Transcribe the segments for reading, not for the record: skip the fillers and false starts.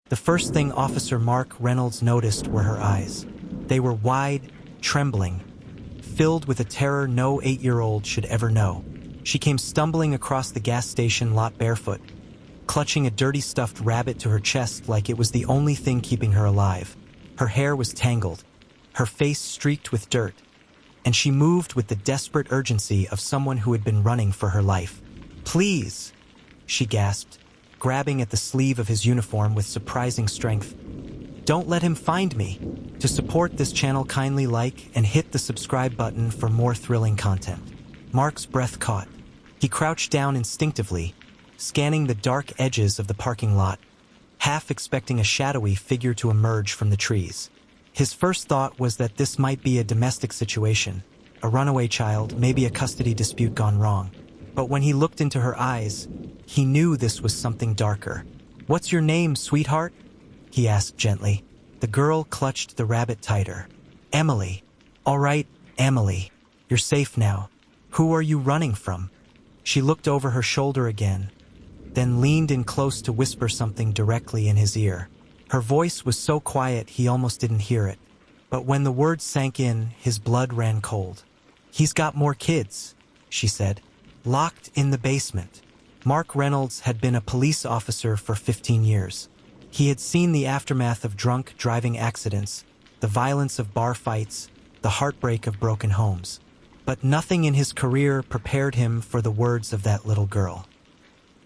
The first thing Officer Mark Reynolds noticed were her eyes. They were wide, trembling, filled with a terror no 8-year-old should ever know. She came stumbling across the gas station lot barefoot, clutching a dirty stuffed rabbit to her chest like it was the only thing keeping her alive. Her hair was tangled, her face streaked with dirt, and she moved with the desperate urgency of someone who had been running for her life. "Please," she gasped, grabbing at the sleeve of his uniform with surprising strength. "Don't let him find me." To support this channel, kindly like and hit the subscribe button for more thrilling content. Mark's breath caught. He crouched down instinctively, scanning the dark edges of the parking lot, half expecting a shadowy figure to emerge from the trees. His first thought was that this might be a domestic situation, a runaway child, maybe a custody dispute gone wrong. But when he looked into her eyes, he knew this was something darker. "What's your name, sweetheart?" he asked gently. The girl clutched the rabbit tighter. "Emily." "All right, Emily. You're safe now. Who are you running from?" She looked over her shoulder again, then leaned in close to whisper something directly in his ear. Her voice was so quiet he almost didn't hear it. But when the words sank in, his blood ran cold. "He's got more kids," she said. "Locked in the basement." Mark Reynolds had been a police officer for 15 years. He had seen the aftermath of drunk driving accidents, the violence of bar fights, the heartbreak of broken homes. But nothing in his career prepared him for the words of that little girl.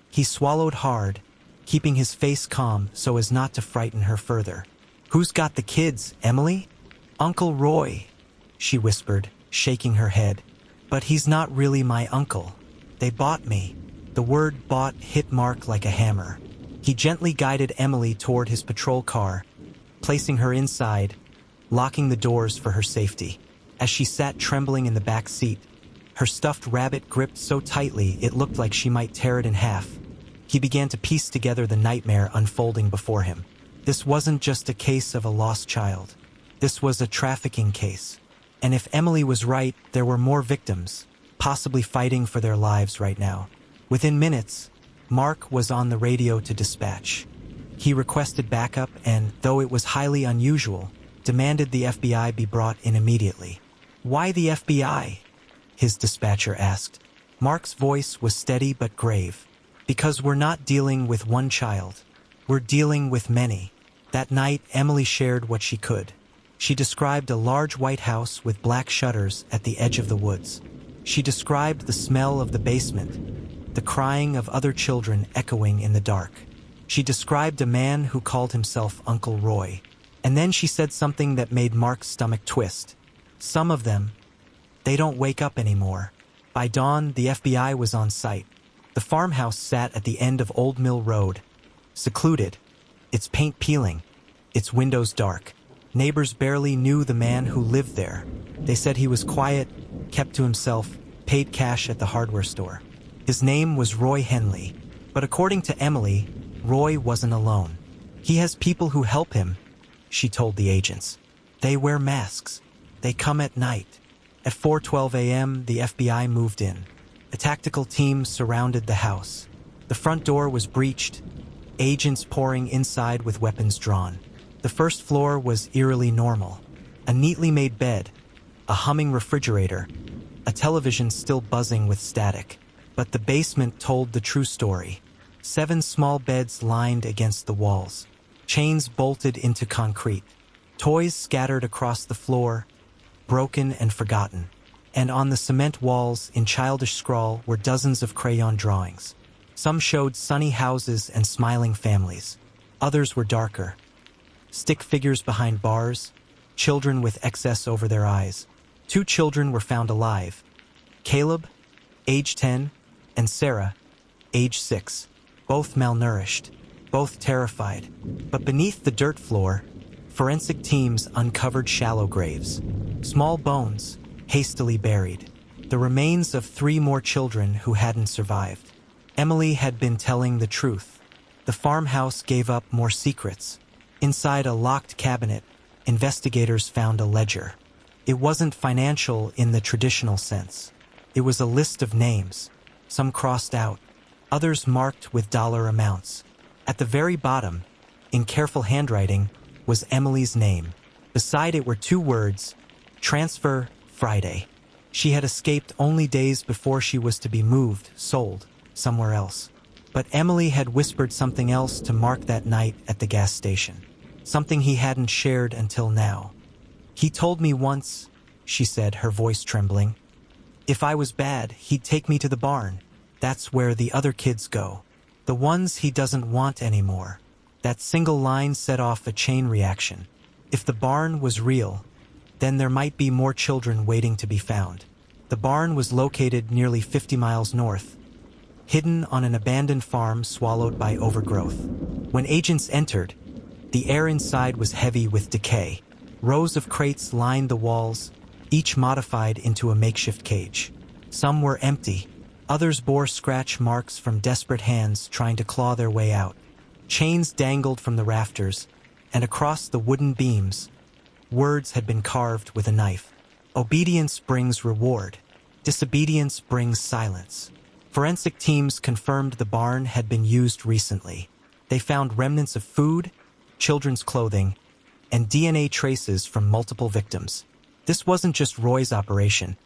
He swallowed hard, keeping his face calm so as not to frighten her further. "Who's got the kids, Emily?" "Uncle Roy," she whispered, shaking her head. "But he's not really my uncle. They bought me." The word "bought" hit Mark like a hammer. He gently guided Emily toward his patrol car, placing her inside, locking the doors for her safety. As she sat trembling in the back seat, her stuffed rabbit gripped so tightly it looked like she might tear it in half, he began to piece together the nightmare unfolding before him. This wasn't just a case of a lost child. This was a trafficking case. And if Emily was right, there were more victims, possibly fighting for their lives right now. Within minutes, Mark was on the radio to dispatch. He requested backup and, though it was highly unusual, demanded the FBI be brought in immediately. "Why the FBI?" his dispatcher asked. Mark's voice was steady but grave. "Because we're not dealing with one child. We're dealing with many." That night, Emily shared what she could. She described a large white house with black shutters at the edge of the woods. She described the smell of the basement, the crying of other children echoing in the dark. She described a man who called himself Uncle Roy. And then she said something that made Mark's stomach twist. "Some of them, they don't wake up anymore." By dawn, the FBI was on site. The farmhouse sat at the end of Old Mill Road, secluded, its paint peeling, its windows dark. Neighbors barely knew the man who lived there. They said he was quiet, kept to himself, paid cash at the hardware store. His name was Roy Henley. But according to Emily, Roy wasn't alone. "He has people who help him," she told the agents. "They wear masks. They come at night." At 4:12 a.m., the FBI moved in. A tactical team surrounded the house. The front door was breached, agents pouring inside with weapons drawn. The first floor was eerily normal. A neatly made bed, a humming refrigerator, a television still buzzing with static. But the basement told the true story. 7 small beds lined against the walls, chains bolted into concrete, toys scattered across the floor, broken and forgotten. And on the cement walls, in childish scrawl, were dozens of crayon drawings. Some showed sunny houses and smiling families. Others were darker. Stick figures behind bars, children with excess over their eyes. 2 children were found alive. Caleb, age 10, and Sarah, age 6. Both malnourished, both terrified. But beneath the dirt floor, forensic teams uncovered shallow graves. Small bones, hastily buried. The remains of 3 more children who hadn't survived. Emily had been telling the truth. The farmhouse gave up more secrets. Inside a locked cabinet, investigators found a ledger. It wasn't financial in the traditional sense. It was a list of names, some crossed out, others marked with dollar amounts. At the very bottom, in careful handwriting, was Emily's name. Beside it were 2 words, transfer Friday. She had escaped only days before she was to be moved, sold, somewhere else. But Emily had whispered something else to Mark that night at the gas station. Something he hadn't shared until now. He told me once, she said, her voice trembling, if I was bad, he'd take me to the barn. That's where the other kids go. The ones he doesn't want anymore. That single line set off a chain reaction. If the barn was real, then there might be more children waiting to be found. The barn was located nearly 50 miles north, hidden on an abandoned farm swallowed by overgrowth. When agents entered, the air inside was heavy with decay. Rows of crates lined the walls, each modified into a makeshift cage. Some were empty, others bore scratch marks from desperate hands trying to claw their way out. Chains dangled from the rafters, and across the wooden beams, words had been carved with a knife. Obedience brings reward. Disobedience brings silence. Forensic teams confirmed the barn had been used recently. They found remnants of food, children's clothing, and DNA traces from multiple victims. This wasn't just Roy's operation.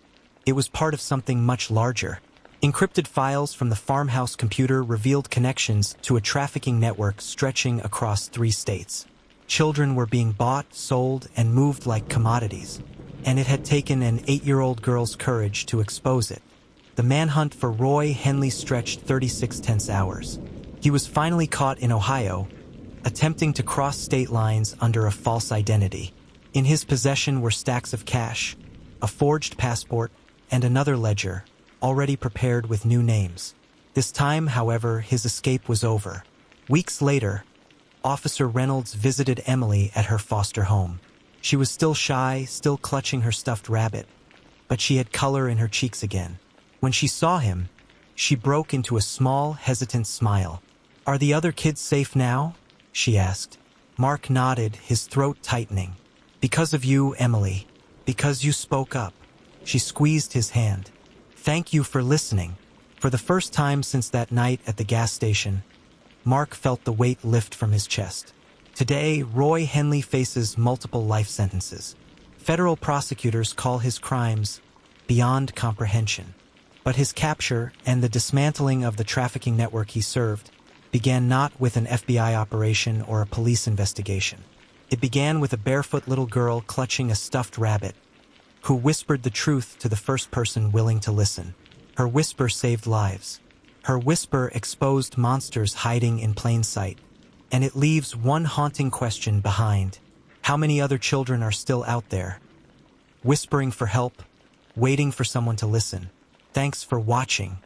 It was part of something much larger. Encrypted files from the farmhouse computer revealed connections to a trafficking network stretching across 3 states. Children were being bought, sold, and moved like commodities, and it had taken an 8-year-old girl's courage to expose it. The manhunt for Roy Henley stretched 36 tense hours. He was finally caught in Ohio, attempting to cross state lines under a false identity. In his possession were stacks of cash, a forged passport, and another ledger, already prepared with new names. This time, however, his escape was over. Weeks later, Officer Reynolds visited Emily at her foster home. She was still shy, still clutching her stuffed rabbit, but she had color in her cheeks again. When she saw him, she broke into a small, hesitant smile. "Are the other kids safe now?" she asked. Mark nodded, his throat tightening. "Because of you, Emily. Because you spoke up." She squeezed his hand. "Thank you for listening." For the first time since that night at the gas station, Mark felt the weight lift from his chest. Today, Roy Henley faces multiple life sentences. Federal prosecutors call his crimes beyond comprehension. But his capture and the dismantling of the trafficking network he served began not with an FBI operation or a police investigation. It began with a barefoot little girl clutching a stuffed rabbit, who whispered the truth to the first person willing to listen. Her whisper saved lives. Her whisper exposed monsters hiding in plain sight. And it leaves one haunting question behind. How many other children are still out there, whispering for help, waiting for someone to listen? Thanks for watching.